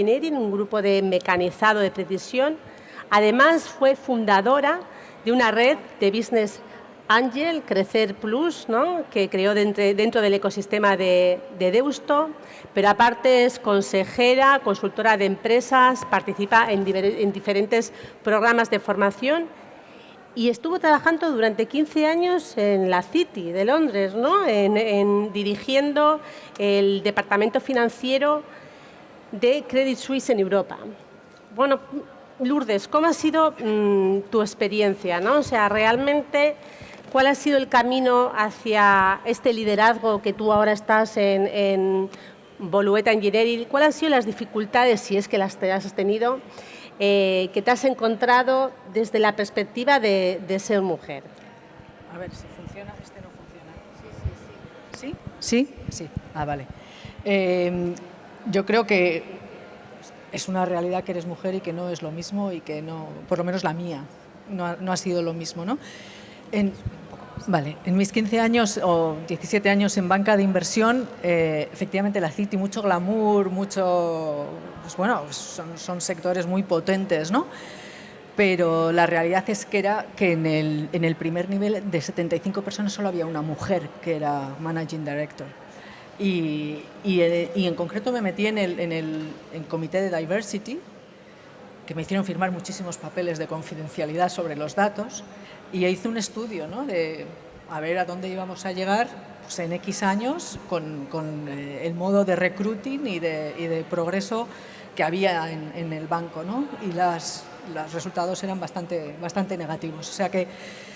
Engineering, un grupo de mecanizado de precisión. Además, fue fundadora de una red de Business Angel, Crecer Plus, ¿no?, que creó dentro del ecosistema de Deusto, pero aparte es consejera, consultora de empresas, participa en diferentes programas de formación y estuvo trabajando durante 15 años en la City de Londres, ¿no?, dirigiendo el departamento financiero de Credit Suisse en Europa. Bueno, Lourdes, ¿cómo ha sido tu experiencia, ¿no? O sea, realmente, ¿cuál ha sido el camino hacia este liderazgo que tú ahora estás en Bolueta Engineering? ¿Cuáles han sido las dificultades, si es que las has tenido, que te has encontrado desde la perspectiva de ser mujer? A ver, si funciona, este no funciona. ¿Sí? Sí. Ah, vale. Yo creo que es una realidad que eres mujer y que no es lo mismo y que no, por lo menos la mía, no ha sido lo mismo, ¿no? En mis 15 años o 17 años en banca de inversión, efectivamente la City, mucho glamour, pues bueno, son sectores muy potentes, ¿no? Pero la realidad es que en el primer nivel de 75 personas solo había una mujer que era Managing Director. Y en concreto me metí en el comité de Diversity, que me hicieron firmar muchísimos papeles de confidencialidad sobre los datos, y hice un estudio, ¿no?, de a ver a dónde íbamos a llegar pues, en X años con el modo de recruiting y de progreso que había en el banco, ¿no? Y los resultados eran bastante negativos. O sea que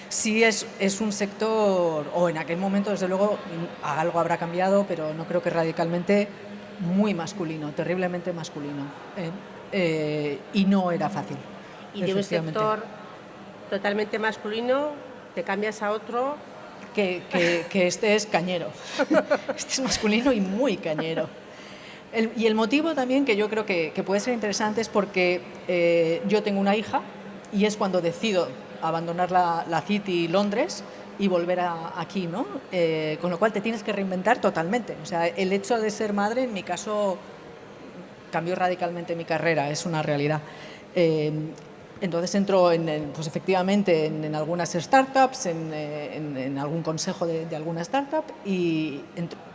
sí es un sector, o en aquel momento desde luego algo habrá cambiado, pero no creo que radicalmente, muy masculino, terriblemente masculino. Y no era fácil. Y de un sector totalmente masculino te cambias a otro que este es cañero. Este es masculino y muy cañero. Y el motivo también que yo creo que puede ser interesante es porque yo tengo una hija y es cuando decido abandonar la City Londres y volver aquí, ¿no? Con lo cual te tienes que reinventar totalmente. O sea, el hecho de ser madre, en mi caso, cambió radicalmente mi carrera, es una realidad. Entonces entro pues efectivamente en algunas startups, en algún consejo de alguna startup y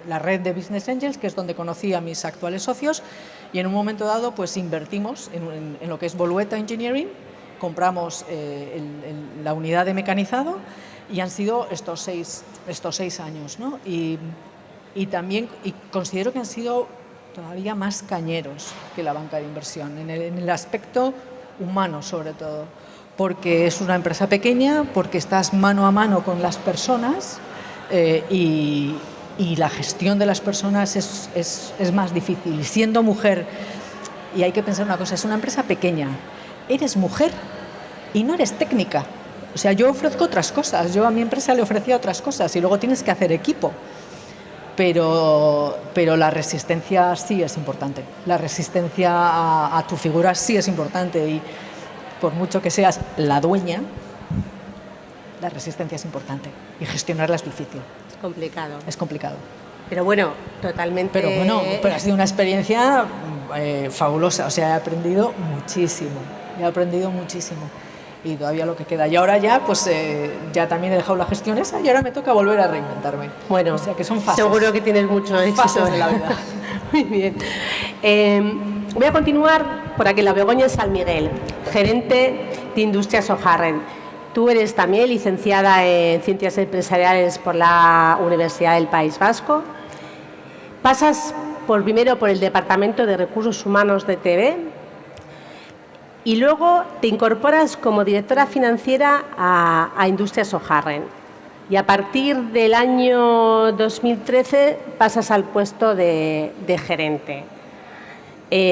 la red de Business Angels, que es donde conocí a mis actuales socios, y en un momento dado pues invertimos en lo que es Bolueta Engineering, compramos la unidad de mecanizado y han sido estos seis años, ¿no? Y también considero que han sido todavía más cañeros que la banca de inversión, en el aspecto humano sobre todo, porque es una empresa pequeña, porque estás mano a mano con las personas y la gestión de las personas es más difícil. Siendo mujer, y hay que pensar una cosa, es una empresa pequeña, eres mujer y no eres técnica. O sea, yo ofrezco otras cosas, yo a mi empresa le ofrecía otras cosas y luego tienes que hacer equipo. Pero la resistencia sí es importante. La resistencia a tu figura sí es importante y por mucho que seas la dueña, la resistencia es importante y gestionarla es difícil. Es complicado. Es complicado. Pero bueno, totalmente. Pero ha sido una experiencia fabulosa. O sea, he aprendido muchísimo. Y todavía lo que queda. Y ahora ya, pues ya también he dejado la gestión esa y ahora me toca volver a reinventarme. Bueno, o sea que son fases. Seguro que tienes mucho éxito. Fases de la vida. Muy bien. Voy a continuar por aquí, la Begoña San Miguel, gerente de Industrias O'Harren. Tú eres también licenciada en Ciencias Empresariales por la Universidad del País Vasco. Pasas primero por el Departamento de Recursos Humanos de TV, y luego te incorporas como directora financiera a Industrias O'Harren. Y a partir del año 2013 pasas al puesto de gerente.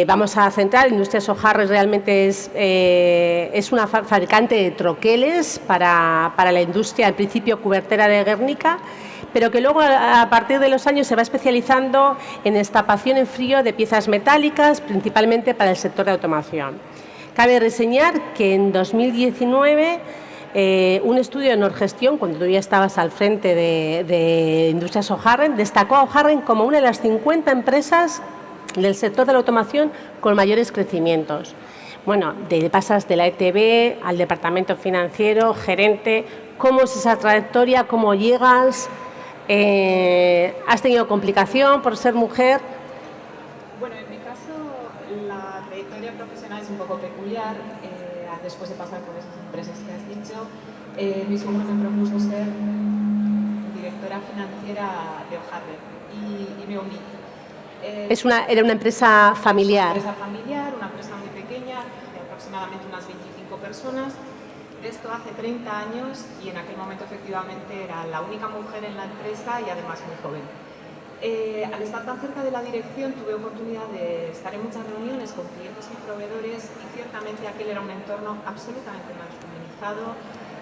Vamos a centrar, Industrias O'Harren realmente es una fabricante de troqueles para la industria, al principio cubertera de Guernica, pero que luego a partir de los años se va especializando en estampación en frío de piezas metálicas, principalmente para el sector de automoción. Cabe reseñar que en 2019 un estudio de Norgestión, cuando tú ya estabas al frente de Industrias O'Harren, destacó a O'Harren como una de las 50 empresas del sector de la automoción con mayores crecimientos. Bueno, pasas de la ETB al departamento financiero, gerente. ¿Cómo es esa trayectoria? ¿Cómo llegas? ¿Has tenido complicación por ser mujer? Bueno, en mi caso la trayectoria profesional es un poco peculiar. Después de pasar por esas empresas que has dicho, mi suegro me propuso ser directora financiera de O'Harren y me uní. Era una empresa familiar. Una empresa familiar, una empresa muy pequeña, de aproximadamente unas 25 personas. Esto hace 30 años y en aquel momento efectivamente era la única mujer en la empresa y además muy joven. Al estar tan cerca de la dirección tuve oportunidad de estar en muchas reuniones con clientes y proveedores y ciertamente aquel era un entorno absolutamente masculinizado.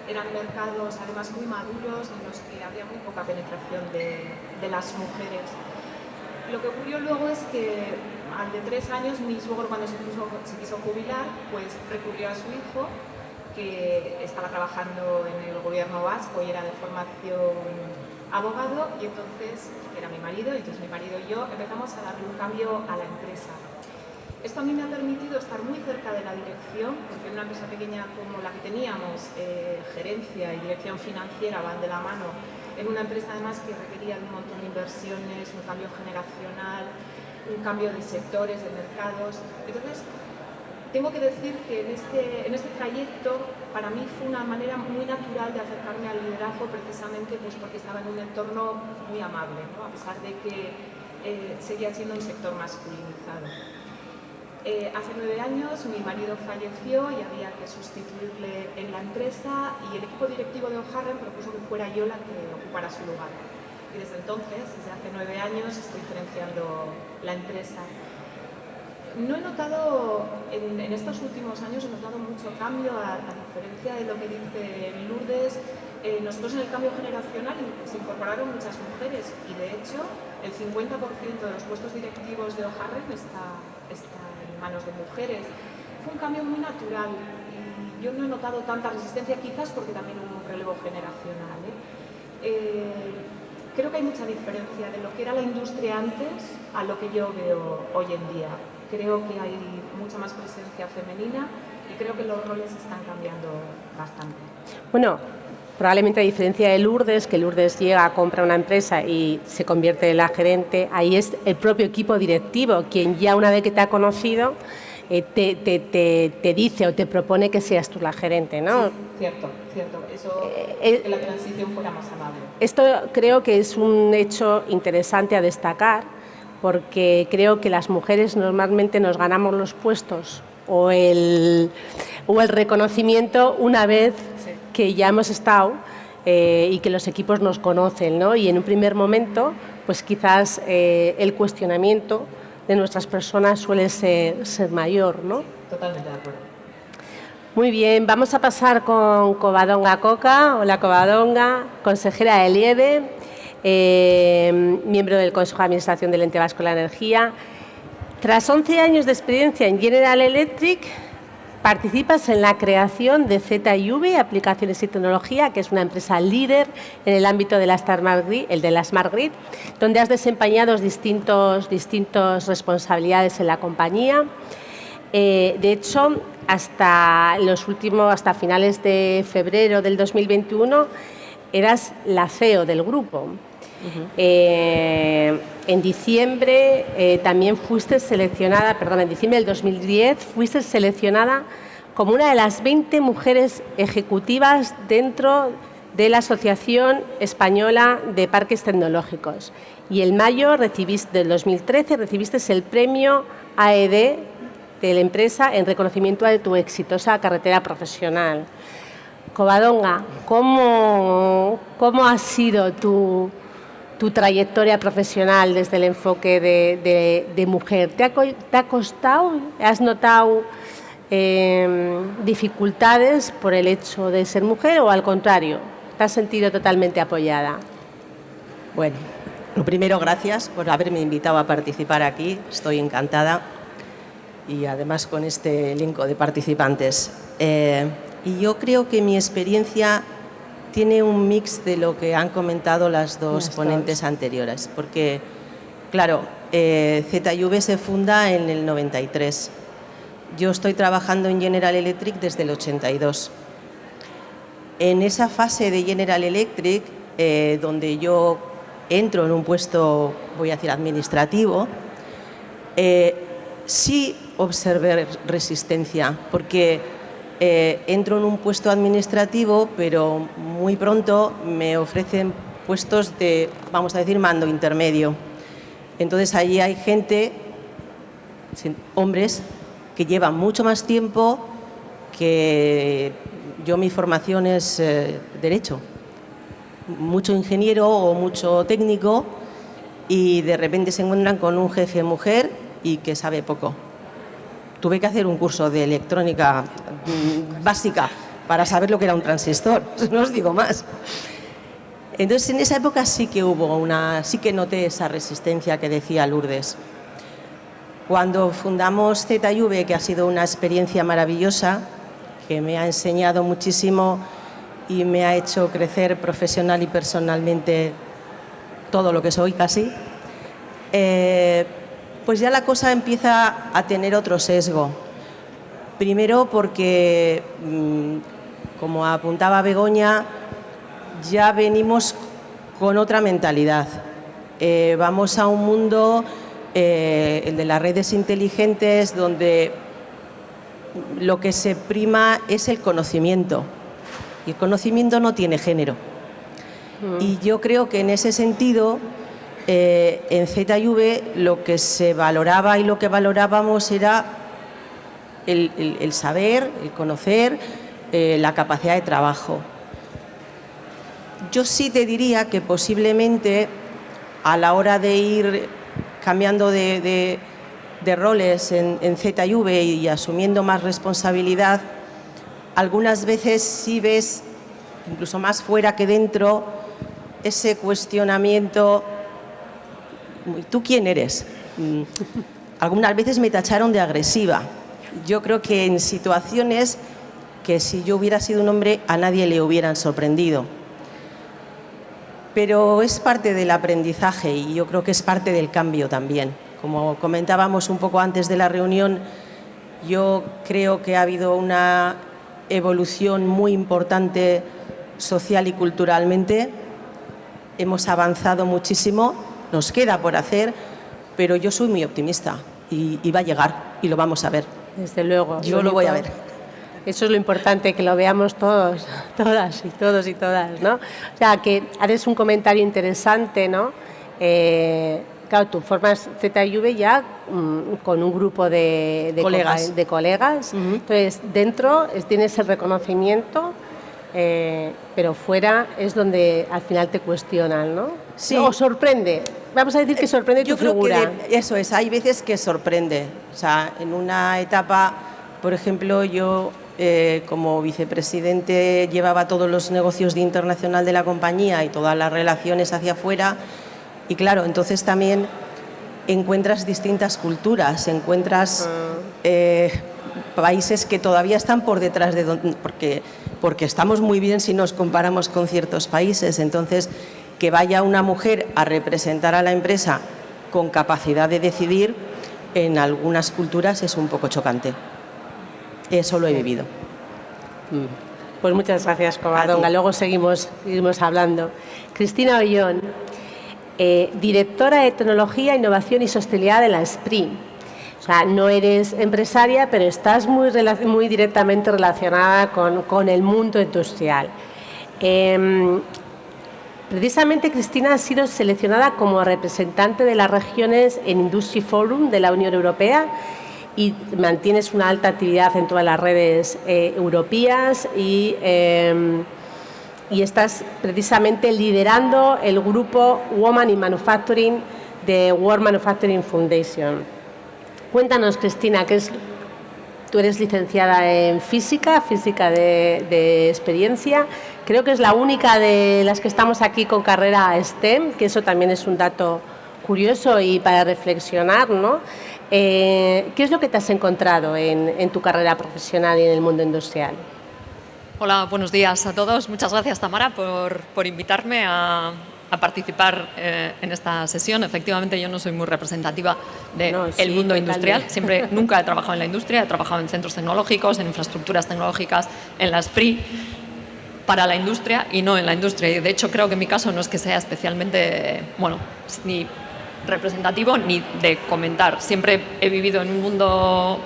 Eran mercados además muy maduros en los que había muy poca penetración de las mujeres. Lo que ocurrió luego es que al de 3 años mi suegro, cuando se quiso jubilar, pues recurrió a su hijo, que estaba trabajando en el gobierno vasco y era de formación abogado, y entonces, que era mi marido, y entonces mi marido y yo empezamos a darle un cambio a la empresa. Esto a mí me ha permitido estar muy cerca de la dirección, porque en una empresa pequeña como la que teníamos, gerencia y dirección financiera van de la mano, en una empresa además que requería de un montón de inversiones, un cambio generacional, un cambio de sectores, de mercados. Entonces, tengo que decir que en este trayecto para mí fue una manera muy natural de acercarme al liderazgo, precisamente pues porque estaba en un entorno muy amable, ¿no? A pesar de que seguía siendo un sector masculinizado. Hace 9 años mi marido falleció y había que sustituirle en la empresa y el equipo directivo de O'Harren propuso que fuera yo la que ocupara su lugar. Y desde entonces, desde hace 9 años, estoy gerenciando la empresa. No he notado, en estos últimos años he notado mucho cambio, a diferencia de lo que dice Lourdes. Nosotros en el cambio generacional se incorporaron muchas mujeres y de hecho el 50% de los puestos directivos de O'Harren está en manos de mujeres. Fue un cambio muy natural y yo no he notado tanta resistencia, quizás porque también hubo un relevo generacional. Creo que hay mucha diferencia de lo que era la industria antes a lo que yo veo hoy en día. Creo que hay mucha más presencia femenina y creo que los roles están cambiando bastante. Bueno, probablemente a diferencia de Lourdes, que Lourdes llega, compra una empresa y se convierte en la gerente, ahí es el propio equipo directivo quien ya una vez que te ha conocido te dice o te propone que seas tú la gerente, ¿no? Sí, cierto. Eso que la transición fuera más amable. Esto creo que es un hecho interesante a destacar, porque creo que las mujeres normalmente nos ganamos los puestos o el reconocimiento una vez que ya hemos estado y que los equipos nos conocen, ¿no? Y en un primer momento, pues quizás el cuestionamiento de nuestras personas suele ser mayor, ¿no? Totalmente de acuerdo. Muy bien, vamos a pasar con Covadonga Coca. Hola Covadonga, consejera de Lieve, miembro del Consejo de Administración del Ente Vasco de la Energía. Tras 11 años de experiencia en General Electric, participas en la creación de ZIV, Aplicaciones y Tecnología, que es una empresa líder en el ámbito de la Smart Grid, donde has desempeñado distintas responsabilidades en la compañía. De hecho, hasta finales de febrero del 2021 eras la CEO del grupo. En diciembre también fuiste seleccionada, en diciembre del 2010 fuiste seleccionada como una de las 20 mujeres ejecutivas dentro de la Asociación Española de Parques Tecnológicos. Y en mayo del 2013 recibiste el premio AED de la empresa en reconocimiento de tu exitosa carrera profesional. Covadonga, ¿cómo ha sido tu trayectoria profesional desde el enfoque de mujer? ¿Te ha costado? ¿Has notado dificultades por el hecho de ser mujer o al contrario, te has sentido totalmente apoyada? Bueno, lo primero, gracias por haberme invitado a participar aquí. Estoy encantada y además con este elenco de participantes. Y yo creo que mi experiencia tiene un mix de lo que han comentado las dos ponentes anteriores, porque, claro, ZV se funda en el 93. Yo estoy trabajando en General Electric desde el 82. En esa fase de General Electric, donde yo entro en un puesto, voy a decir, administrativo, sí observé resistencia, porque entro en un puesto administrativo, pero muy pronto me ofrecen puestos de, vamos a decir, mando intermedio. Entonces allí hay gente, hombres, que llevan mucho más tiempo que yo. Mi formación es Derecho, mucho ingeniero o mucho técnico, y de repente se encuentran con un jefe mujer y que sabe poco. Tuve que hacer un curso de electrónica básica para saber lo que era un transistor, no os digo más. Entonces, en esa época sí que sí que noté esa resistencia que decía Lourdes. Cuando fundamos ZV, que ha sido una experiencia maravillosa, que me ha enseñado muchísimo y me ha hecho crecer profesional y personalmente todo lo que soy casi, pues ya la cosa empieza a tener otro sesgo. Primero porque, como apuntaba Begoña, ya venimos con otra mentalidad. Vamos a un mundo, el de las redes inteligentes, donde lo que se prima es el conocimiento. Y el conocimiento no tiene género. Y yo creo que en ese sentido, en ZV, lo que se valoraba y lo que valorábamos era el saber, el conocer, la capacidad de trabajo. Yo sí te diría que posiblemente a la hora de ir cambiando de roles en ZV y asumiendo más responsabilidad, algunas veces sí ves, incluso más fuera que dentro, ese cuestionamiento: ¿tú quién eres? Algunas veces me tacharon de agresiva. Yo creo que en situaciones que si yo hubiera sido un hombre a nadie le hubieran sorprendido. Pero es parte del aprendizaje y yo creo que es parte del cambio también. Como comentábamos un poco antes de la reunión, yo creo que ha habido una evolución muy importante social y culturalmente. Hemos avanzado muchísimo, nos queda por hacer, pero yo soy muy optimista y va a llegar y lo vamos a ver. Desde luego. Yo lo voy a ver. Eso es lo importante, que lo veamos todos, todas y todos y todas, ¿no? O sea, que haces un comentario interesante, ¿no? Claro, tú formas ZV ya con un grupo de colegas. Entonces, dentro tienes el reconocimiento, pero fuera es donde al final te cuestionan, ¿no? Sí. O sorprende. Vamos a decir que sorprende tu figura. Yo creo que eso es, hay veces que sorprende. O sea, en una etapa, por ejemplo, yo como vicepresidente llevaba todos los negocios internacional de la compañía y todas las relaciones hacia afuera. Y claro, entonces también encuentras distintas culturas, encuentras países que todavía están por detrás de porque estamos muy bien si nos comparamos con ciertos países. Entonces, que vaya una mujer a representar a la empresa con capacidad de decidir, en algunas culturas es un poco chocante. Eso lo he vivido. Pues muchas gracias, Covadonga. Luego seguimos hablando. Cristina Ollón, directora de Tecnología, Innovación y Sostenibilidad de la SPRI. O sea, no eres empresaria, pero estás muy directamente relacionada con el mundo industrial. Precisamente, Cristina ha sido seleccionada como representante de las regiones en Industry Forum de la Unión Europea y mantienes una alta actividad en todas las redes europeas y estás precisamente liderando el grupo Women in Manufacturing de World Manufacturing Foundation. Cuéntanos, Cristina, tú eres licenciada en física de experiencia. Creo que es la única de las que estamos aquí con carrera STEM, que eso también es un dato curioso y para reflexionar, ¿no? ¿Qué es lo que te has encontrado en tu carrera profesional y en el mundo industrial? Hola, buenos días a todos. Muchas gracias, Tamara, por invitarme a a participar en esta sesión. Efectivamente, yo no soy muy representativa del No, sí, mundo industrial. totalmente. Nunca he trabajado en la industria, he trabajado en centros tecnológicos, en infraestructuras tecnológicas, en la SPRI, para la industria y no en la industria. Y de hecho, creo que en mi caso no es que sea especialmente, bueno, ni representativo ni de comentar. Siempre he vivido en un mundo,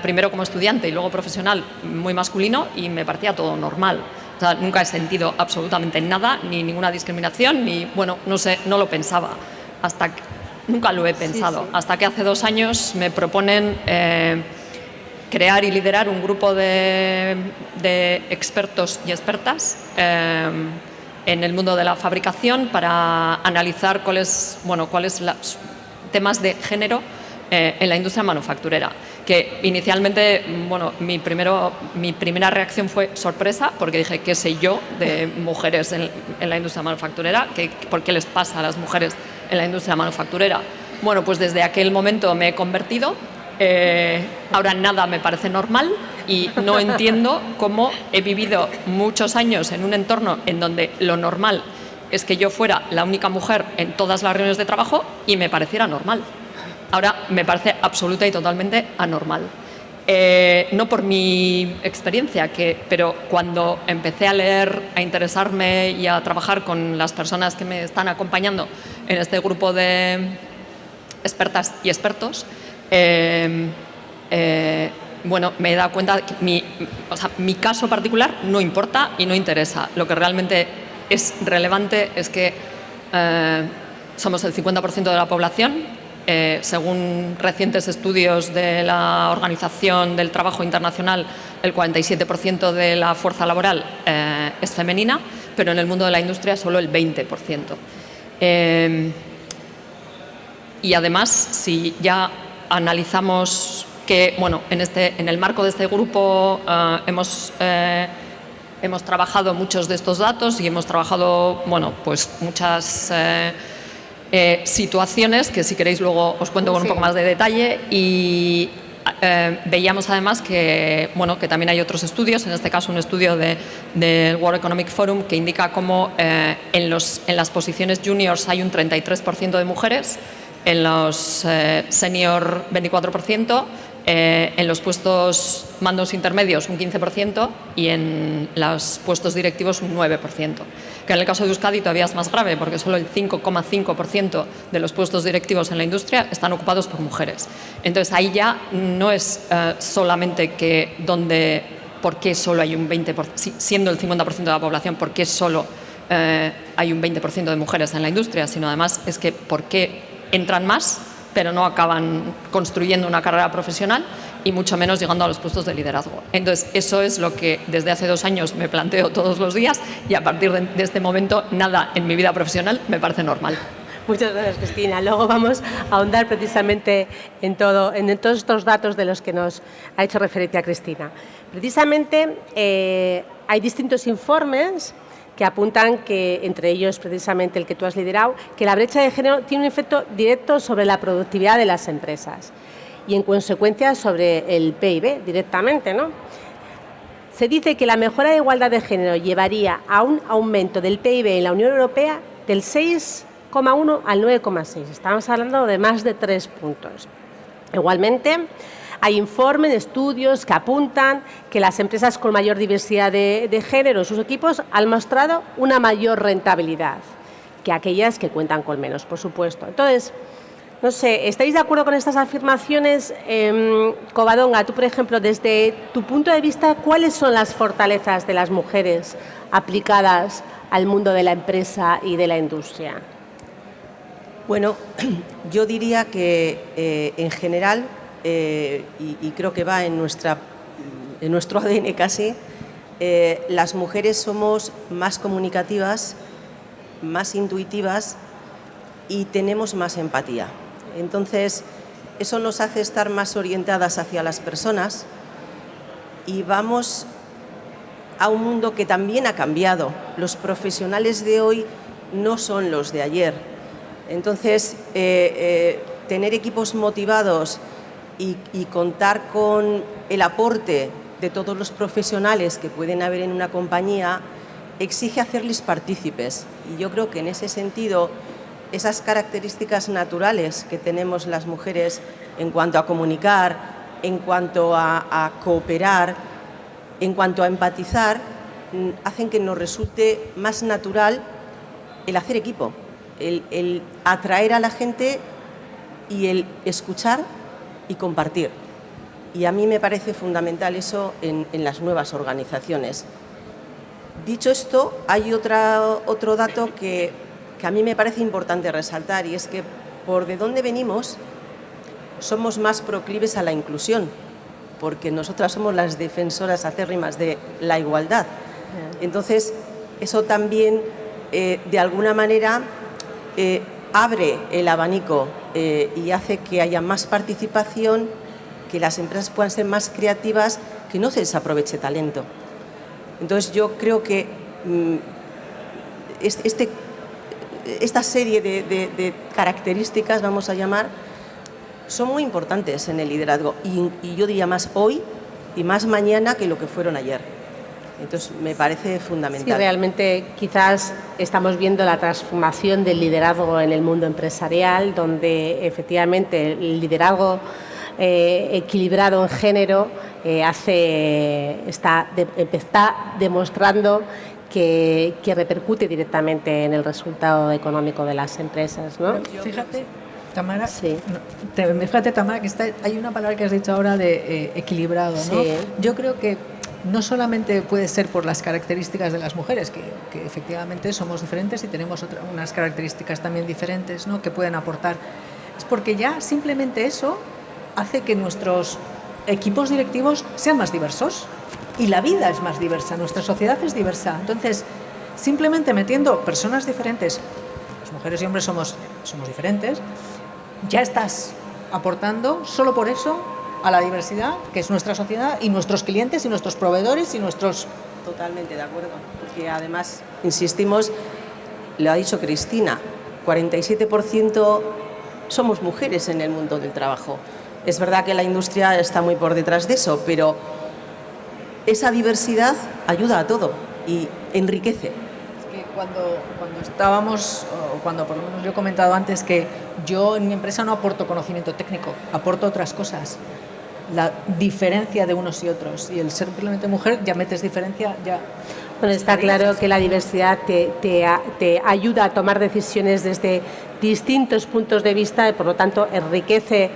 primero como estudiante y luego profesional, muy masculino, y me parecía todo normal. O sea, nunca he sentido absolutamente nada, ni ninguna discriminación, ni, bueno, no sé, no lo pensaba. Nunca lo he pensado. Sí. Hasta que hace 2 años me proponen crear y liderar un grupo de expertos y expertas en el mundo de la fabricación para analizar cuáles los temas de género en la industria manufacturera. Que inicialmente, bueno, mi primera reacción fue sorpresa, porque dije, ¿qué sé yo de mujeres en la industria manufacturera? ¿Por qué les pasa a las mujeres en la industria manufacturera? Bueno, pues desde aquel momento me he convertido. Ahora nada me parece normal y no entiendo cómo he vivido muchos años en un entorno en donde lo normal es que yo fuera la única mujer en todas las reuniones de trabajo y me pareciera normal. Ahora me parece absoluta y totalmente anormal. No por mi experiencia, pero cuando empecé a leer, a interesarme y a trabajar con las personas que me están acompañando en este grupo de expertas y expertos, bueno, me he dado cuenta que mi caso particular no importa y no interesa. Lo que realmente es relevante es que somos el 50% de la población. Según recientes estudios de la Organización del Trabajo Internacional, el 47% de la fuerza laboral es femenina, pero en el mundo de la industria solo el 20%. Y además, si ya analizamos que, bueno, en el marco de este grupo hemos trabajado muchos de estos datos y hemos trabajado, bueno, pues muchas situaciones que, si queréis, luego os cuento con un poco más de detalle. Y veíamos además que, bueno, que también hay otros estudios, en este caso un estudio del World Economic Forum, que indica cómo en las posiciones juniors hay un 33% de mujeres, en los senior 24%, en los puestos mandos intermedios un 15% y en los puestos directivos un 9%. Que en el caso de Euskadi todavía es más grave, porque solo el 5,5% de los puestos directivos en la industria están ocupados por mujeres. Entonces ahí ya no es solamente por qué solo hay un 20%, siendo el 50% de la población, por qué solo hay un 20% de mujeres en la industria, sino además es que por qué entran más, pero no acaban construyendo una carrera profesional y mucho menos llegando a los puestos de liderazgo. Entonces, eso es lo que desde hace 2 años me planteo todos los días, y a partir de este momento nada en mi vida profesional me parece normal. Muchas gracias, Cristina. Luego vamos a ahondar precisamente en todos estos datos de los que nos ha hecho referencia Cristina. Precisamente hay distintos informes que apuntan que, entre ellos precisamente el que tú has liderado, que la brecha de género tiene un efecto directo sobre la productividad de las empresas y, en consecuencia, sobre el PIB directamente, ¿no? Se dice que la mejora de igualdad de género llevaría a un aumento del PIB en la Unión Europea del 6,1 al 9,6. Estamos hablando de más de 3 puntos. Igualmente, hay informes, estudios que apuntan que las empresas con mayor diversidad de género en sus equipos han mostrado una mayor rentabilidad que aquellas que cuentan con menos, por supuesto. Entonces, no sé, ¿estáis de acuerdo con estas afirmaciones? Covadonga, tú, por ejemplo, desde tu punto de vista, ¿cuáles son las fortalezas de las mujeres aplicadas al mundo de la empresa y de la industria? Bueno, yo diría que en general, y creo que va en nuestro ADN casi, las mujeres somos más comunicativas, más intuitivas y tenemos más empatía. Entonces, eso nos hace estar más orientadas hacia las personas y vamos a un mundo que también ha cambiado. Los profesionales de hoy no son los de ayer. Entonces, tener equipos motivados y contar con el aporte de todos los profesionales que pueden haber en una compañía exige hacerles partícipes. Y yo creo que en ese sentido, esas características naturales que tenemos las mujeres en cuanto a comunicar, en cuanto a cooperar, en cuanto a empatizar, hacen que nos resulte más natural el hacer equipo, el atraer a la gente y el escuchar y compartir. Y a mí me parece fundamental eso en las nuevas organizaciones. Dicho esto, hay otro dato que a mí me parece importante resaltar, y es que por de dónde venimos somos más proclives a la inclusión, porque nosotras somos las defensoras acérrimas de la igualdad. Entonces, eso también, de alguna manera, abre el abanico y hace que haya más participación, que las empresas puedan ser más creativas, que no se desaproveche talento. Entonces, yo creo que esta serie de características, vamos a llamar, son muy importantes en el liderazgo y yo diría más hoy y más mañana que lo que fueron ayer. Entonces, me parece fundamental. Sí, realmente quizás estamos viendo la transformación del liderazgo en el mundo empresarial, donde efectivamente el liderazgo equilibrado en género está demostrando que repercute directamente en el resultado económico de las empresas, ¿no? Fíjate, Tamara, sí. Fíjate, Tamara, que hay una palabra que has dicho ahora de equilibrado, ¿no? Sí. Yo creo que no solamente puede ser por las características de las mujeres, que efectivamente somos diferentes y tenemos unas características también diferentes, ¿no?, que pueden aportar. Es porque ya simplemente eso hace que nuestros equipos directivos sean más diversos y la vida es más diversa, nuestra sociedad es diversa. Entonces, simplemente metiendo personas diferentes, las mujeres y hombres somos diferentes, ya estás aportando solo por eso a la diversidad que es nuestra sociedad y nuestros clientes y nuestros proveedores y nuestros... Totalmente de acuerdo, porque además, insistimos, lo ha dicho Cristina, 47% somos mujeres en el mundo del trabajo. Es verdad que la industria está muy por detrás de eso, pero esa diversidad ayuda a todo y enriquece. Es que cuando estábamos, o cuando por lo menos yo he comentado antes que yo en mi empresa no aporto conocimiento técnico, aporto otras cosas. La diferencia de unos y otros, y el ser simplemente mujer ya metes diferencia, ya... Bueno, está claro que la diversidad te ayuda a tomar decisiones desde distintos puntos de vista y por lo tanto enriquece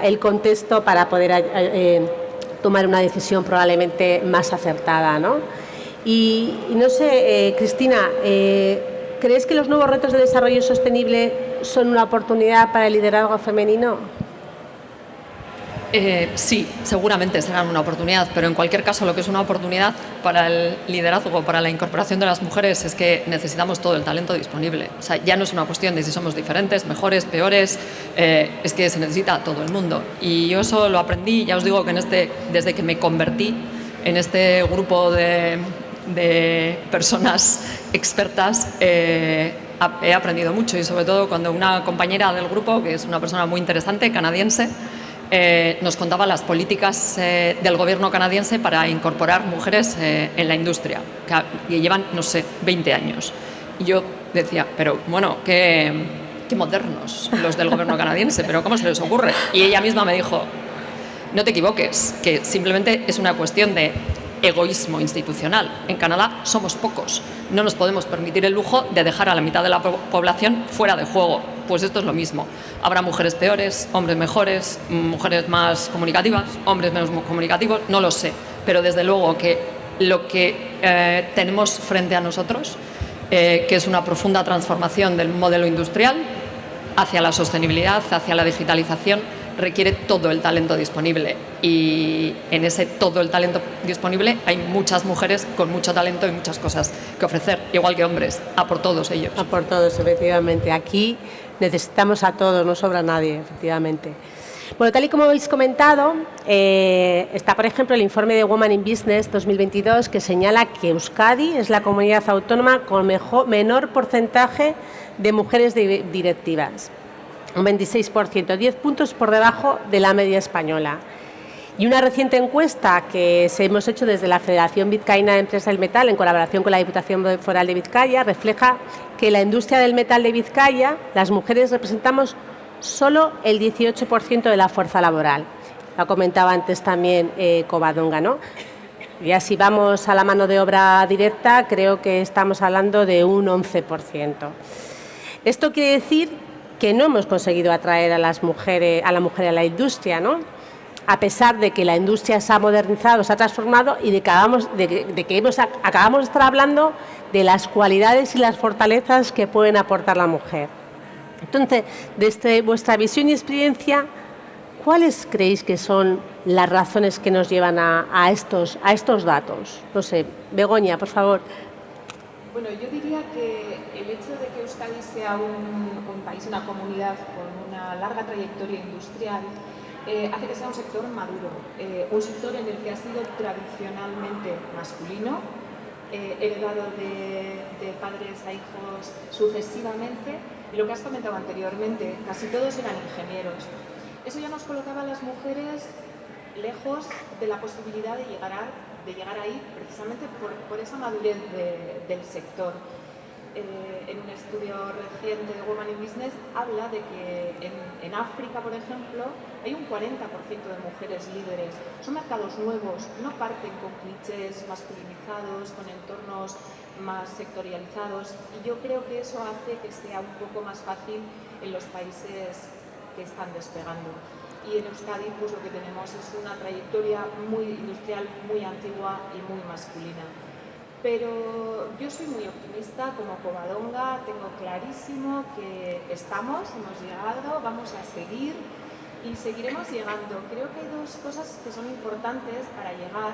el contexto para poder tomar una decisión probablemente más acertada, ¿no? Y no sé, Cristina, ¿crees que los nuevos retos de desarrollo sostenible son una oportunidad para el liderazgo femenino? Sí, seguramente serán una oportunidad, pero en cualquier caso lo que es una oportunidad para el liderazgo, para la incorporación de las mujeres, es que necesitamos todo el talento disponible. O sea, ya no es una cuestión de si somos diferentes, mejores, peores, es que se necesita a todo el mundo. Y yo eso lo aprendí, ya os digo que desde que me convertí en este grupo de personas expertas, he aprendido mucho, y sobre todo cuando una compañera del grupo, que es una persona muy interesante, canadiense, nos contaba las políticas del gobierno canadiense para incorporar mujeres en la industria, que llevan, no sé, 20 años. Y yo decía, pero bueno, qué modernos los del gobierno canadiense, pero ¿cómo se les ocurre? Y ella misma me dijo, no te equivoques, que simplemente es una cuestión de egoísmo institucional. En Canadá somos pocos, no nos podemos permitir el lujo de dejar a la mitad de la población fuera de juego. Pues esto es lo mismo. Habrá mujeres peores, hombres mejores, mujeres más comunicativas, hombres menos comunicativos, no lo sé. Pero desde luego que lo que tenemos frente a nosotros, que es una profunda transformación del modelo industrial hacia la sostenibilidad, hacia la digitalización, requiere todo el talento disponible, y en ese todo el talento disponible hay muchas mujeres con mucho talento y muchas cosas que ofrecer, igual que hombres, a por todos ellos. A por todos, efectivamente. Aquí necesitamos a todos, no sobra nadie, efectivamente. Bueno, tal y como habéis comentado, está, por ejemplo, el informe de Women in Business 2022 que señala que Euskadi es la comunidad autónoma con menor porcentaje de mujeres directivas. Un 26%, 10 puntos por debajo de la media española. Y una reciente encuesta que hemos hecho desde la Federación Vizcaína de Empresas del Metal, en colaboración con la Diputación Foral de Vizcaya, refleja que la industria del metal de Vizcaya, las mujeres representamos solo el 18% de la fuerza laboral. Lo comentaba antes también Covadonga, ¿no? Ya si vamos a la mano de obra directa, creo que estamos hablando de un 11%. Esto quiere decir que no hemos conseguido atraer a la mujer a la industria, ¿no? A pesar de que la industria se ha modernizado, se ha transformado y de que acabamos de estar hablando de las cualidades y las fortalezas que pueden aportar la mujer. Entonces, desde vuestra visión y experiencia, ¿cuáles creéis que son las razones que nos llevan a estos datos? No sé, Begoña, por favor. Bueno, yo diría que el hecho de que Euskadi sea un país, una comunidad con una larga trayectoria industrial, hace que sea un sector maduro, un sector en el que ha sido tradicionalmente masculino, heredado de padres a hijos sucesivamente, y lo que has comentado anteriormente, casi todos eran ingenieros. Eso ya nos colocaba a las mujeres lejos de la posibilidad de llegar ahí, precisamente por esa madurez del sector. En un estudio reciente de Women in Business habla de que en África, por ejemplo, hay un 40% de mujeres líderes. Son mercados nuevos, no parten con clichés masculinizados, con entornos más sectorializados, y yo creo que eso hace que sea un poco más fácil en los países que están despegando. Y en Euskadi pues lo que tenemos es una trayectoria muy industrial, muy antigua y muy masculina. Pero yo soy muy optimista como Covadonga, tengo clarísimo que hemos llegado, vamos a seguir y seguiremos llegando. Creo que hay dos cosas que son importantes para llegar.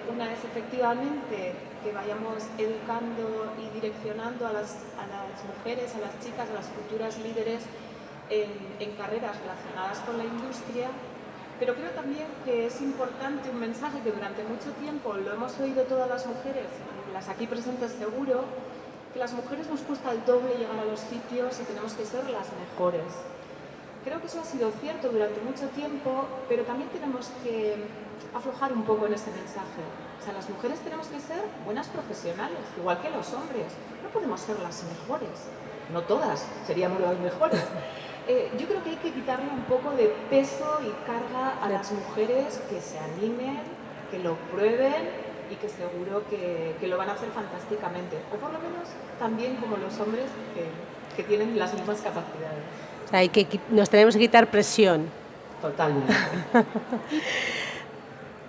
Una es efectivamente que vayamos educando y direccionando a las mujeres, a las chicas, a las futuras líderes en carreras relacionadas con la industria. Pero creo también que es importante un mensaje que durante mucho tiempo lo hemos oído todas las mujeres, las aquí presentes seguro, que las mujeres nos cuesta el doble llegar a los sitios y tenemos que ser las mejores. Creo que eso ha sido cierto durante mucho tiempo, pero también tenemos que aflojar un poco en ese mensaje. O sea, las mujeres tenemos que ser buenas profesionales, igual que los hombres. No podemos ser las mejores, no todas seríamos las mejores. Yo creo que hay que quitarle un poco de peso y carga a las mujeres, que se animen, que lo prueben y que seguro que lo van a hacer fantásticamente. O por lo menos también como los hombres que tienen las mismas capacidades. O sea, nos tenemos que quitar presión. Totalmente.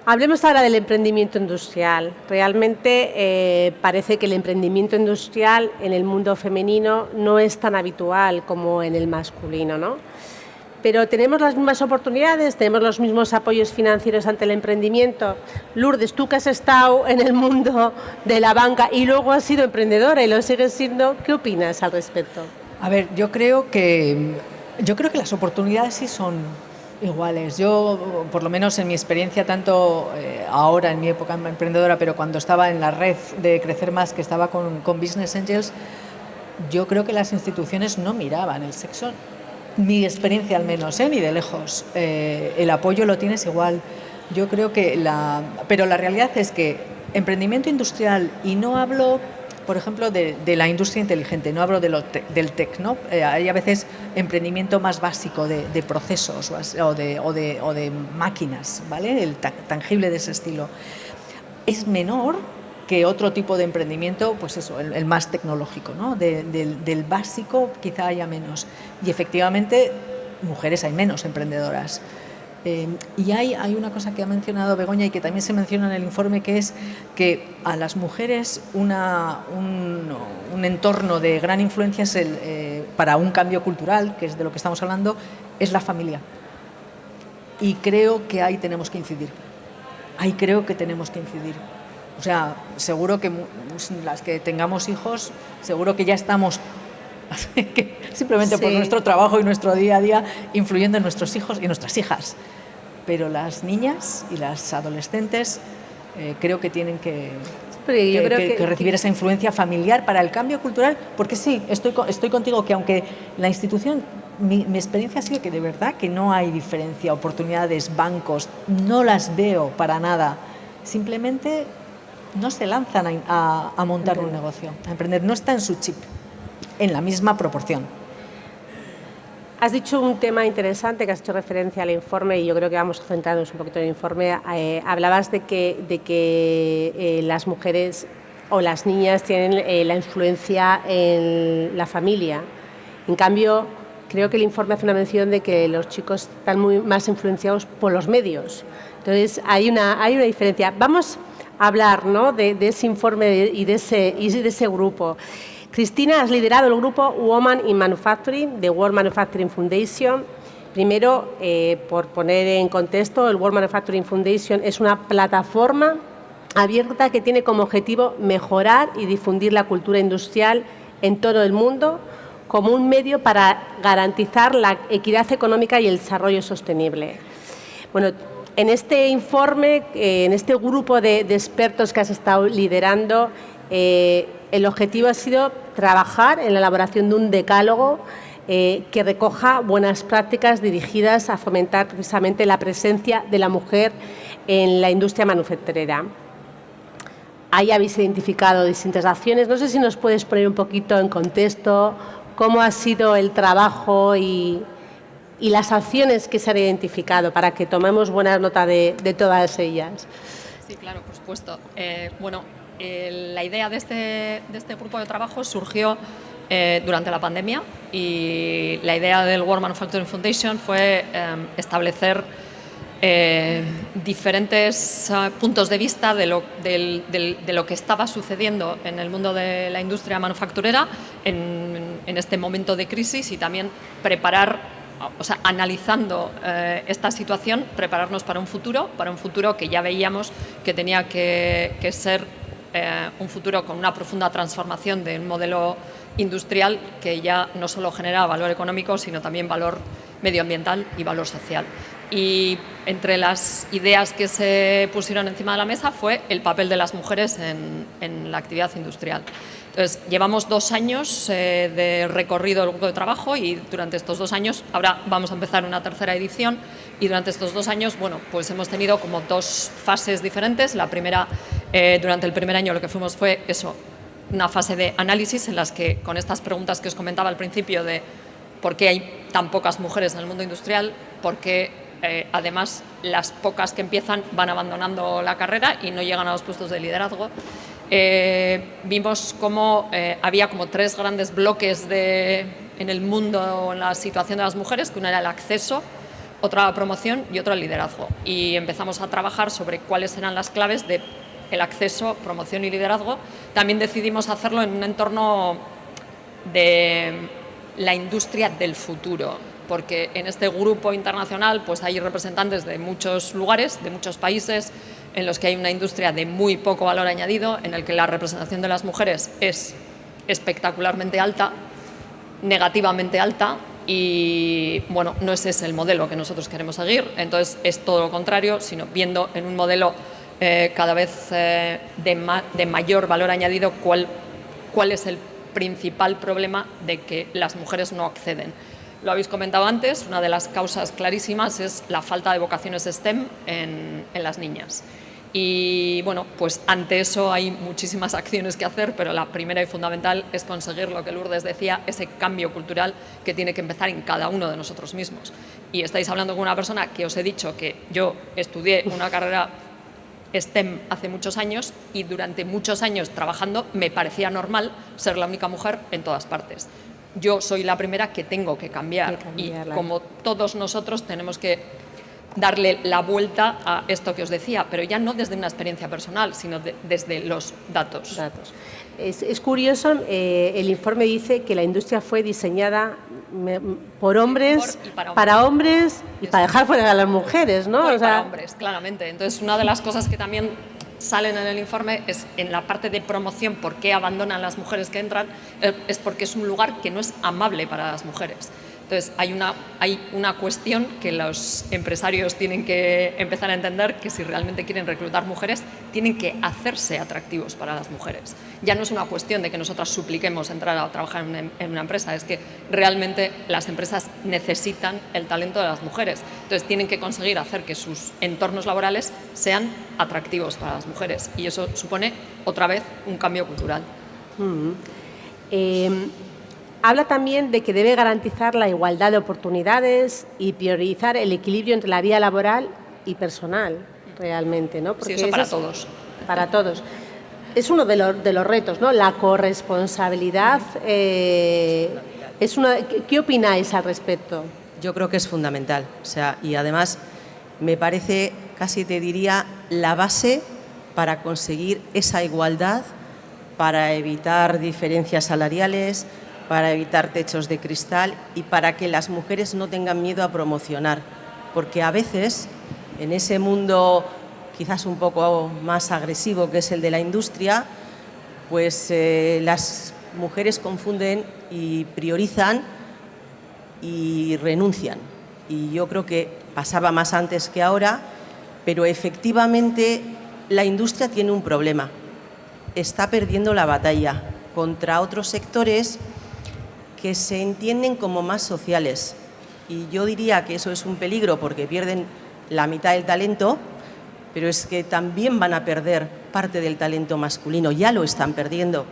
Hablemos ahora del emprendimiento industrial. Realmente parece que el emprendimiento industrial en el mundo femenino no es tan habitual como en el masculino, ¿no? Pero tenemos las mismas oportunidades, tenemos los mismos apoyos financieros ante el emprendimiento. Lourdes, tú que has estado en el mundo de la banca y luego has sido emprendedora y lo sigues siendo, ¿qué opinas al respecto? A ver, yo creo que las oportunidades sí son iguales. Yo, por lo menos en mi experiencia, tanto ahora en mi época emprendedora, pero cuando estaba en la red de Crecer Más, que estaba con Business Angels, yo creo que las instituciones no miraban el sexo. Mi experiencia al menos, ni de lejos. El apoyo lo tienes igual. Yo creo que pero la realidad es que emprendimiento industrial, y no hablo, por ejemplo, de la industria inteligente, no hablo del tech, ¿no? Hay a veces emprendimiento más básico de procesos o de máquinas, ¿vale? El tangible de ese estilo. Es menor que otro tipo de emprendimiento, pues eso, el más tecnológico, ¿no? Del básico quizá haya menos. Y efectivamente, mujeres hay menos emprendedoras. Y hay una cosa que ha mencionado Begoña y que también se menciona en el informe, que es que a las mujeres un entorno de gran influencia para un cambio cultural, que es de lo que estamos hablando, es la familia. Y creo que ahí tenemos que incidir. O sea, seguro que las que tengamos hijos, seguro que ya estamos simplemente por nuestro trabajo y nuestro día a día influyendo en nuestros hijos y nuestras hijas. Pero las niñas y las adolescentes creo que tienen que recibir esa influencia familiar para el cambio cultural, porque sí, estoy contigo que aunque la institución mi experiencia ha sido que de verdad que no hay diferencia, oportunidades, bancos, no las veo para nada. Simplemente no se lanzan a montar un negocio, a emprender, no está en su chip, en la misma proporción. Has dicho un tema interesante, que has hecho referencia al informe, y yo creo que vamos a centrarnos un poquito en el informe. Hablabas de que las mujeres o las niñas tienen la influencia en la familia. En cambio, creo que el informe hace una mención de que los chicos están más influenciados por los medios. Entonces, hay una diferencia. Vamos a hablar, ¿no?, de ese informe y de ese grupo. Cristina, has liderado el grupo Women in Manufacturing de World Manufacturing Foundation. Primero, por poner en contexto, el World Manufacturing Foundation es una plataforma abierta que tiene como objetivo mejorar y difundir la cultura industrial en todo el mundo como un medio para garantizar la equidad económica y el desarrollo sostenible. Bueno, en este informe, en este grupo de expertos que has estado liderando, el objetivo ha sido trabajar en la elaboración de un decálogo que recoja buenas prácticas dirigidas a fomentar precisamente la presencia de la mujer en la industria manufacturera. Ahí habéis identificado distintas acciones. No sé si nos puedes poner un poquito en contexto cómo ha sido el trabajo y las acciones que se han identificado para que tomemos buena nota de todas ellas. Sí, claro, por supuesto. La idea de este grupo de trabajo surgió durante la pandemia, y la idea del World Manufacturing Foundation fue establecer diferentes puntos de vista de lo que estaba sucediendo en el mundo de la industria manufacturera en este momento de crisis, y también analizando esta situación, prepararnos para un futuro que ya veíamos que tenía que ser un futuro con una profunda transformación de un modelo industrial que ya no solo genera valor económico, sino también valor medioambiental y valor social. Y entre las ideas que se pusieron encima de la mesa fue el papel de las mujeres en la actividad industrial. Entonces, llevamos 2 años de recorrido del grupo de trabajo, y durante estos 2 años, ahora vamos a empezar una tercera edición, y durante estos 2 años, pues hemos tenido como 2 fases diferentes. La primera, durante el primer año lo que fuimos fue una fase de análisis en las que, con estas preguntas que os comentaba al principio de por qué hay tan pocas mujeres en el mundo industrial, por qué además las pocas que empiezan van abandonando la carrera y no llegan a los puestos de liderazgo, vimos cómo había como 3 grandes bloques en el mundo, en la situación de las mujeres, que una era el acceso, otra la promoción y otra el liderazgo. Y empezamos a trabajar sobre cuáles eran las claves de el acceso, promoción y liderazgo. También decidimos hacerlo en un entorno de la industria del futuro, porque en este grupo internacional pues hay representantes de muchos lugares, de muchos países, en los que hay una industria de muy poco valor añadido, en el que la representación de las mujeres es espectacularmente alta, negativamente alta, y no ese es el modelo que nosotros queremos seguir. Entonces es todo lo contrario, sino viendo en un modelo cada vez de mayor valor añadido cuál es el principal problema de que las mujeres no acceden. Lo habéis comentado antes, una de las causas clarísimas es la falta de vocaciones STEM en las niñas. Y pues ante eso hay muchísimas acciones que hacer, pero la primera y fundamental es conseguir lo que Lourdes decía, ese cambio cultural que tiene que empezar en cada uno de nosotros mismos. Y estáis hablando con una persona que os he dicho que yo estudié una carrera STEM hace muchos años, y durante muchos años trabajando me parecía normal ser la única mujer en todas partes. Yo soy la primera que tengo que cambiar, y como todos nosotros tenemos que darle la vuelta a esto que os decía, pero ya no desde una experiencia personal, sino desde los datos. Es curioso, el informe dice que la industria fue diseñada por hombres, para hombres y para dejar fuera a las mujeres, ¿no? Para hombres, claramente. Entonces, una de las cosas que también salen en el informe es en la parte de promoción, por qué abandonan las mujeres que entran, es porque es un lugar que no es amable para las mujeres. Entonces, hay una cuestión que los empresarios tienen que empezar a entender, que si realmente quieren reclutar mujeres, tienen que hacerse atractivos para las mujeres. Ya no es una cuestión de que nosotras supliquemos entrar a trabajar en una empresa, es que realmente las empresas necesitan el talento de las mujeres. Entonces, tienen que conseguir hacer que sus entornos laborales sean atractivos para las mujeres. Y eso supone, otra vez, un cambio cultural. Habla también de que debe garantizar la igualdad de oportunidades y priorizar el equilibrio entre la vida laboral y personal, realmente, ¿no? Porque sí, eso para todos. Para todos. Es uno de los retos, ¿no? La corresponsabilidad. ¿Qué opináis al respecto? Yo creo que es fundamental. O sea, y además me parece, casi te diría, la base para conseguir esa igualdad, para evitar diferencias salariales, para evitar techos de cristal y para que las mujeres no tengan miedo a promocionar. Porque a veces, en ese mundo quizás un poco más agresivo que es el de la industria, pues las mujeres confunden y priorizan y renuncian. Y yo creo que pasaba más antes que ahora, pero efectivamente la industria tiene un problema. Está perdiendo la batalla contra otros sectores que se entienden como más sociales. Y yo diría que eso es un peligro porque pierden la mitad del talento, pero es que también van a perder parte del talento masculino, ya lo están perdiendo,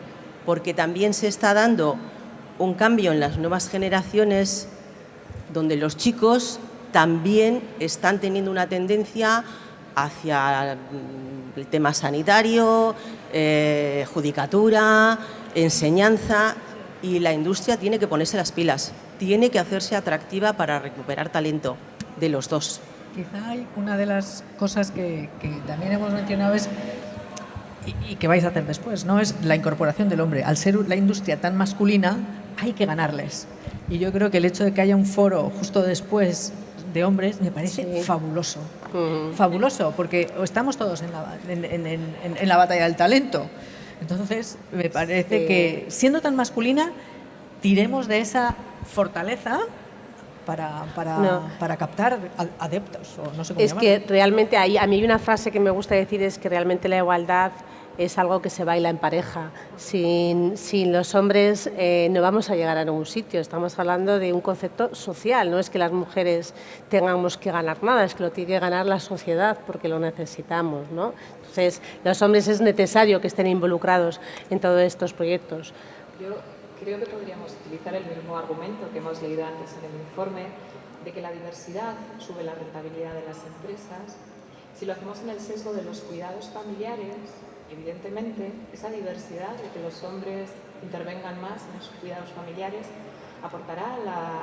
porque también se está dando un cambio en las nuevas generaciones donde los chicos también están teniendo una tendencia hacia el tema sanitario, judicatura, enseñanza, y la industria tiene que ponerse las pilas, tiene que hacerse atractiva para recuperar talento de los dos. Quizá hay una de las cosas que también hemos mencionado es, y que vais a hacer después, ¿no? Es la incorporación del hombre. Al ser la industria tan masculina, hay que ganarles. Y yo creo que el hecho de que haya un foro justo después de hombres me parece fabuloso. Fabuloso, porque estamos todos en la batalla del talento. Entonces, me parece que, siendo tan masculina, tiremos de esa fortaleza para captar adeptos, o no sé cómo llamarlo. Que realmente a mí hay una frase que me gusta decir, es que realmente la igualdad es algo que se baila en pareja. Sin los hombres no vamos a llegar a ningún sitio. Estamos hablando de un concepto social, no es que las mujeres tengamos que ganar nada, es que lo tiene que ganar la sociedad porque lo necesitamos, ¿no? Entonces, los hombres es necesario que estén involucrados en todos estos proyectos. Yo creo que podríamos utilizar el mismo argumento que hemos leído antes en el informe, de que la diversidad sube la rentabilidad de las empresas. Si lo hacemos en el sesgo de los cuidados familiares, evidentemente esa diversidad de que los hombres intervengan más en los cuidados familiares aportará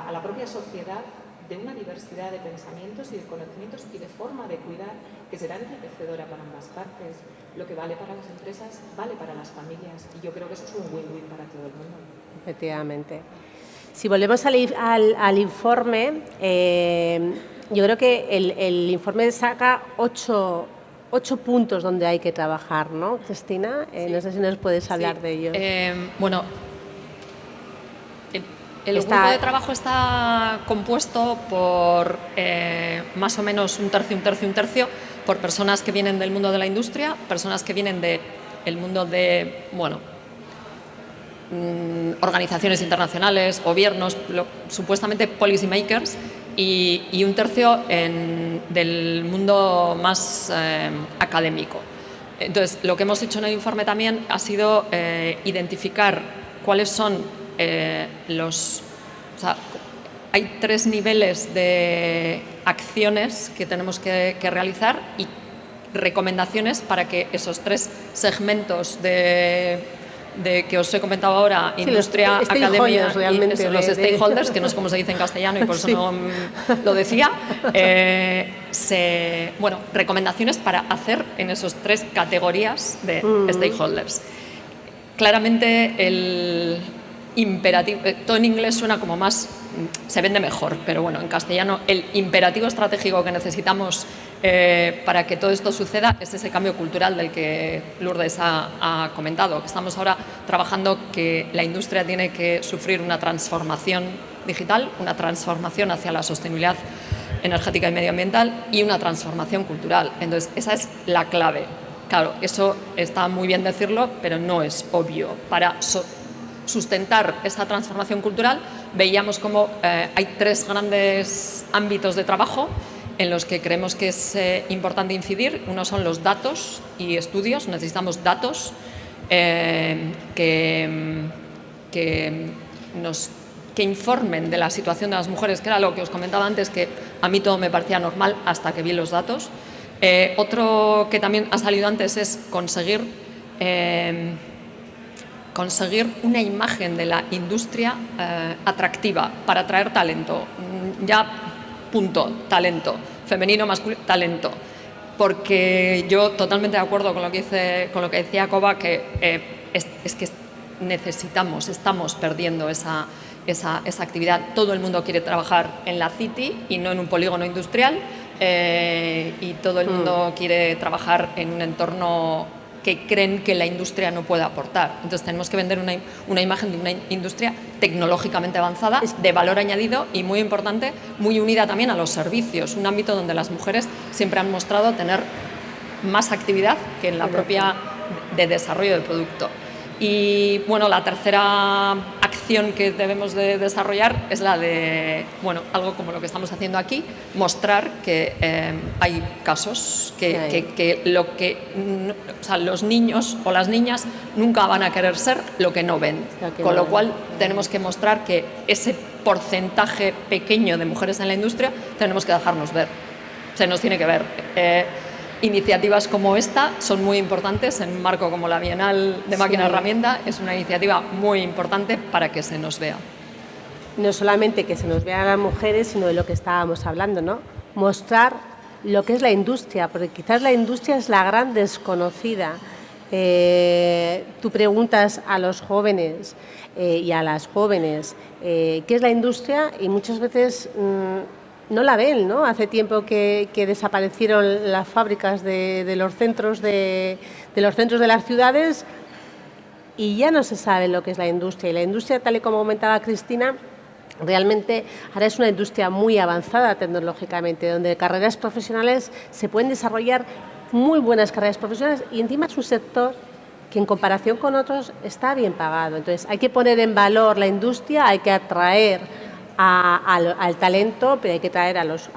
a la propia sociedad de una diversidad de pensamientos y de conocimientos y de forma de cuidar que será enriquecedora para ambas partes. Lo que vale para las empresas vale para las familias y yo creo que eso es un win-win para todo el mundo. Efectivamente. Si volvemos al informe, yo creo que el informe saca 8 puntos donde hay que trabajar, ¿no, Cristina? No sé si nos puedes hablar de ellos. Bueno, el grupo de trabajo está compuesto por más o menos un tercio, por personas que vienen del mundo de la industria, personas que vienen del mundo de, organizaciones internacionales, gobiernos, supuestamente policy makers, y un tercio del mundo más académico. Entonces, lo que hemos hecho en el informe también ha sido identificar cuáles son hay 3 niveles de acciones que tenemos que realizar y recomendaciones para que esos 3 segmentos de que os he comentado ahora, industria, academia y los stakeholders, que no es como se dice en castellano y por eso no lo decía, recomendaciones para hacer en esas 3 categorías de stakeholders. Claramente el imperativo, todo en inglés suena como más, se vende mejor, pero bueno, en castellano el imperativo estratégico que necesitamos para que todo esto suceda es ese cambio cultural del que Lourdes ha comentado, que estamos ahora trabajando, que la industria tiene que sufrir una transformación digital, una transformación hacia la sostenibilidad energética y medioambiental y una transformación cultural. Entonces, esa es la clave. Claro, eso está muy bien decirlo, pero no es obvio. Para sustentar esa transformación cultural, veíamos como hay 3 grandes ámbitos de trabajo en los que creemos que es importante incidir. Uno son los datos y estudios. Necesitamos datos que informen de la situación de las mujeres, que era lo que os comentaba antes, que a mí todo me parecía normal hasta que vi los datos. Otro que también ha salido antes es conseguir una imagen de la industria atractiva para atraer talento. Ya, punto, talento. Femenino, masculino, talento. Porque yo totalmente de acuerdo con lo que decía Koba, que es que estamos perdiendo esa actividad. Todo el mundo quiere trabajar en la City y no en un polígono industrial, y todo el mundo quiere trabajar en un entorno que creen que la industria no puede aportar. Entonces tenemos que vender una imagen de una industria tecnológicamente avanzada, de valor añadido y, muy importante, muy unida también a los servicios, un ámbito donde las mujeres siempre han mostrado tener más actividad que en la propia de desarrollo del producto. Y bueno, la tercera acción que debemos de desarrollar es la de, bueno, algo como lo que estamos haciendo aquí, mostrar que hay casos que los niños o las niñas nunca van a querer ser lo que no ven. Con lo cual tenemos que mostrar que ese porcentaje pequeño de mujeres en la industria tenemos que dejarnos ver, se nos tiene que ver. Iniciativas como esta son muy importantes en un marco como la Bienal de Máquina Herramienta. Es una iniciativa muy importante para que se nos vea. No solamente que se nos vean las mujeres, sino de lo que estábamos hablando, ¿no? Mostrar lo que es la industria, porque quizás la industria es la gran desconocida. Tú preguntas a los jóvenes y a las jóvenes qué es la industria y muchas veces no la ven, ¿no? Hace tiempo que desaparecieron las fábricas de los centros de las ciudades y ya no se sabe lo que es la industria. Y la industria, tal y como comentaba Cristina, realmente ahora es una industria muy avanzada tecnológicamente, donde carreras profesionales se pueden desarrollar, muy buenas carreras profesionales, y encima es un sector que en comparación con otros está bien pagado. Entonces hay que poner en valor la industria, hay que atraer al talento, pero hay que traer a los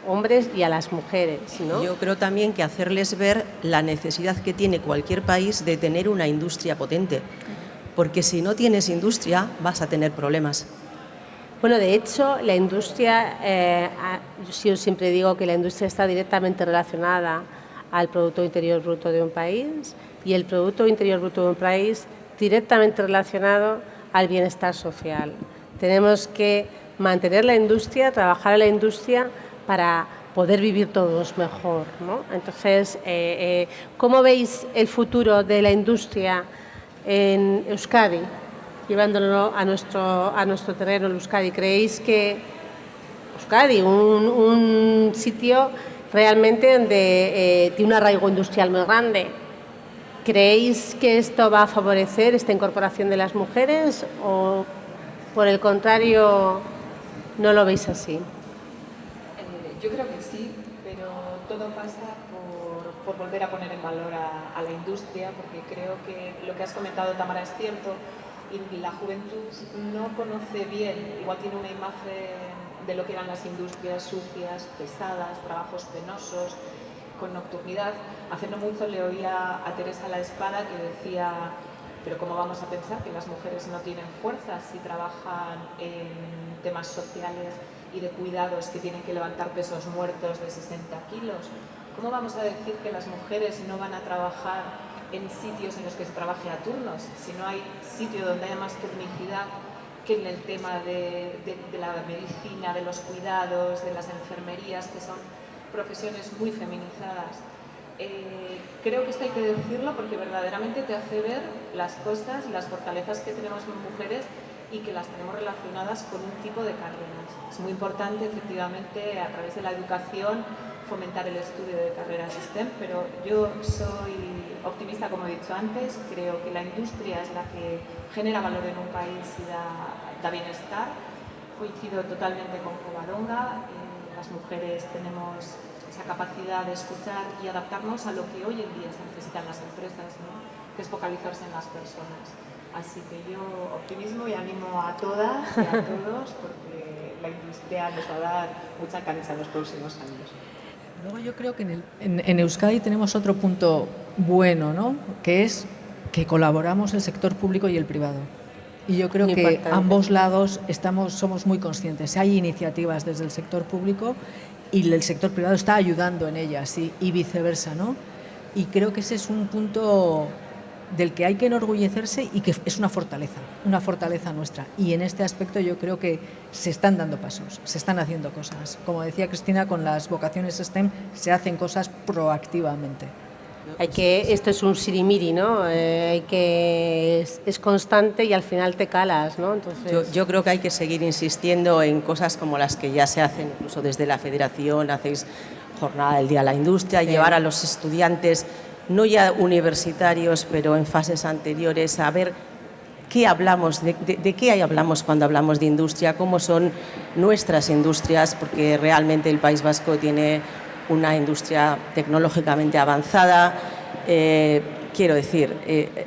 hombres y a las mujeres, ¿no? Yo creo también que hacerles ver la necesidad que tiene cualquier país de tener una industria potente, porque si no tienes industria vas a tener problemas. Bueno, de hecho, la industria, yo siempre digo que la industria está directamente relacionada al Producto Interior Bruto de un país y el Producto Interior Bruto de un país directamente relacionado al bienestar social. Tenemos que mantener la industria, trabajar en la industria para poder vivir todos mejor, ¿no? Entonces, ¿cómo veis el futuro de la industria en Euskadi, llevándolo a nuestro terreno en Euskadi? ¿Creéis que Euskadi, un sitio realmente donde tiene un arraigo industrial muy grande, creéis que esto va a favorecer esta incorporación de las mujeres o, por el contrario, no lo veis así? Yo creo que sí, pero todo pasa por volver a poner en valor a la industria, porque creo que lo que has comentado, Tamara, es cierto, y la juventud no conoce bien, igual tiene una imagen de lo que eran las industrias sucias, pesadas, trabajos penosos, con nocturnidad. Hace no mucho le oía a Teresa La Espada que decía: pero ¿cómo vamos a pensar que las mujeres no tienen fuerza si trabajan en temas sociales y de cuidados que tienen que levantar pesos muertos de 60 kilos? ¿Cómo vamos a decir que las mujeres no van a trabajar en sitios en los que se trabaje a turnos, si no hay sitio donde haya más turnicidad que en el tema de la medicina, de los cuidados, de las enfermerías, que son profesiones muy feminizadas? Creo que esto hay que decirlo porque verdaderamente te hace ver las cosas, las fortalezas que tenemos como mujeres y que las tenemos relacionadas con un tipo de carreras. Es muy importante, efectivamente, a través de la educación, fomentar el estudio de carreras STEM, pero yo soy optimista, como he dicho antes. Creo que la industria es la que genera valor en un país y da bienestar. coincido totalmente con Covadonga. Las mujeres tenemos esa capacidad de escuchar y adaptarnos a lo que hoy en día se necesitan las empresas, ¿no? Que es focalizarse en las personas. Así que yo optimismo y animo a todas y a todos porque la industria nos va a dar mucha cancha en los próximos años. Luego yo creo que en Euskadi tenemos otro punto bueno, ¿no? Que es que colaboramos el sector público y el privado. Y yo creo que ambos lados somos muy conscientes. Hay iniciativas desde el sector público y el sector privado está ayudando en ellas y viceversa, ¿no? Y creo que ese es un punto del que hay que enorgullecerse y que es una fortaleza nuestra. Y en este aspecto yo creo que se están dando pasos, se están haciendo cosas. Como decía Cristina, con las vocaciones STEM se hacen cosas proactivamente. Esto es un sirimiri, ¿no? Es constante y al final te calas, ¿no? Entonces... Yo creo que hay que seguir insistiendo en cosas como las que ya se hacen, incluso desde la Federación, hacéis jornada del Día de la Industria, llevar a los estudiantes, no ya universitarios, pero en fases anteriores, a ver qué hablamos, de qué hablamos cuando hablamos de industria, cómo son nuestras industrias, porque realmente el País Vasco tiene una industria tecnológicamente avanzada. Quiero decir,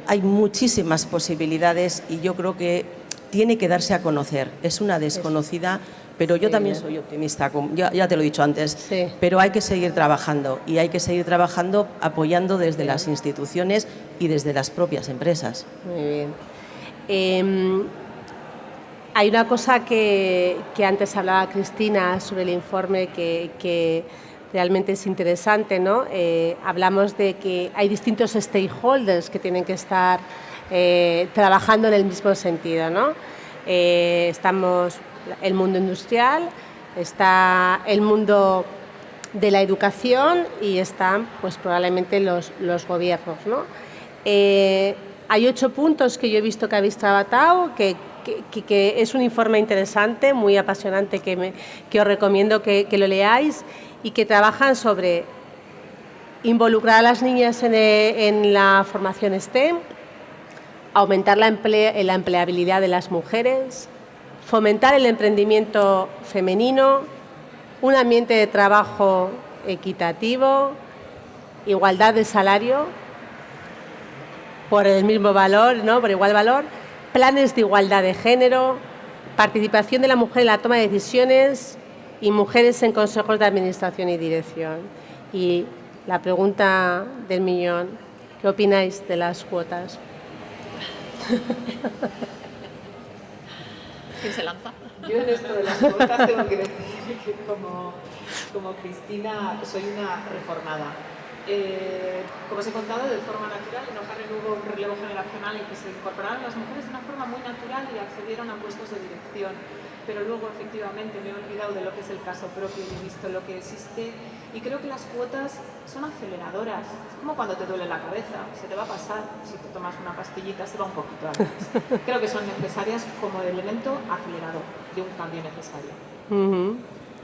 hay muchísimas posibilidades y yo creo que tiene que darse a conocer. Es una desconocida, pero yo también soy optimista, ya te lo he dicho antes, pero hay que seguir trabajando y hay que seguir trabajando apoyando desde las instituciones y desde las propias empresas. Muy bien. Hay una cosa que antes hablaba Cristina sobre el informe que realmente es interesante, ¿no? Hablamos de que hay distintos stakeholders que tienen que estar trabajando en el mismo sentido, ¿no? Estamos el mundo industrial, está el mundo de la educación y están pues probablemente los gobiernos, ¿no? Hay 8 puntos que yo he visto que habéis tratado, que es un informe interesante, muy apasionante, que os recomiendo que lo leáis y que trabajan sobre involucrar a las niñas en la formación STEM, aumentar la empleabilidad de las mujeres, fomentar el emprendimiento femenino, un ambiente de trabajo equitativo, igualdad de salario por el mismo valor, ¿no? Por igual valor, planes de igualdad de género, participación de la mujer en la toma de decisiones y mujeres en consejos de administración y dirección. Y la pregunta del millón, ¿qué opináis de las cuotas? ¿Quién se lanza? Yo en esto de las cuotas tengo que decir que como Cristina soy una reformada. Como os he contado, de forma natural, en Ojarren hubo un relevo generacional en que se incorporaron las mujeres de una forma muy natural y accedieron a puestos de dirección. Pero luego, efectivamente, me he olvidado de lo que es el caso propio y he visto lo que existe. Y creo que las cuotas son aceleradoras. Es como cuando te duele la cabeza, se te va a pasar. Si te tomas una pastillita, se va un poquito antes. Creo que son necesarias como elemento acelerador de un cambio necesario.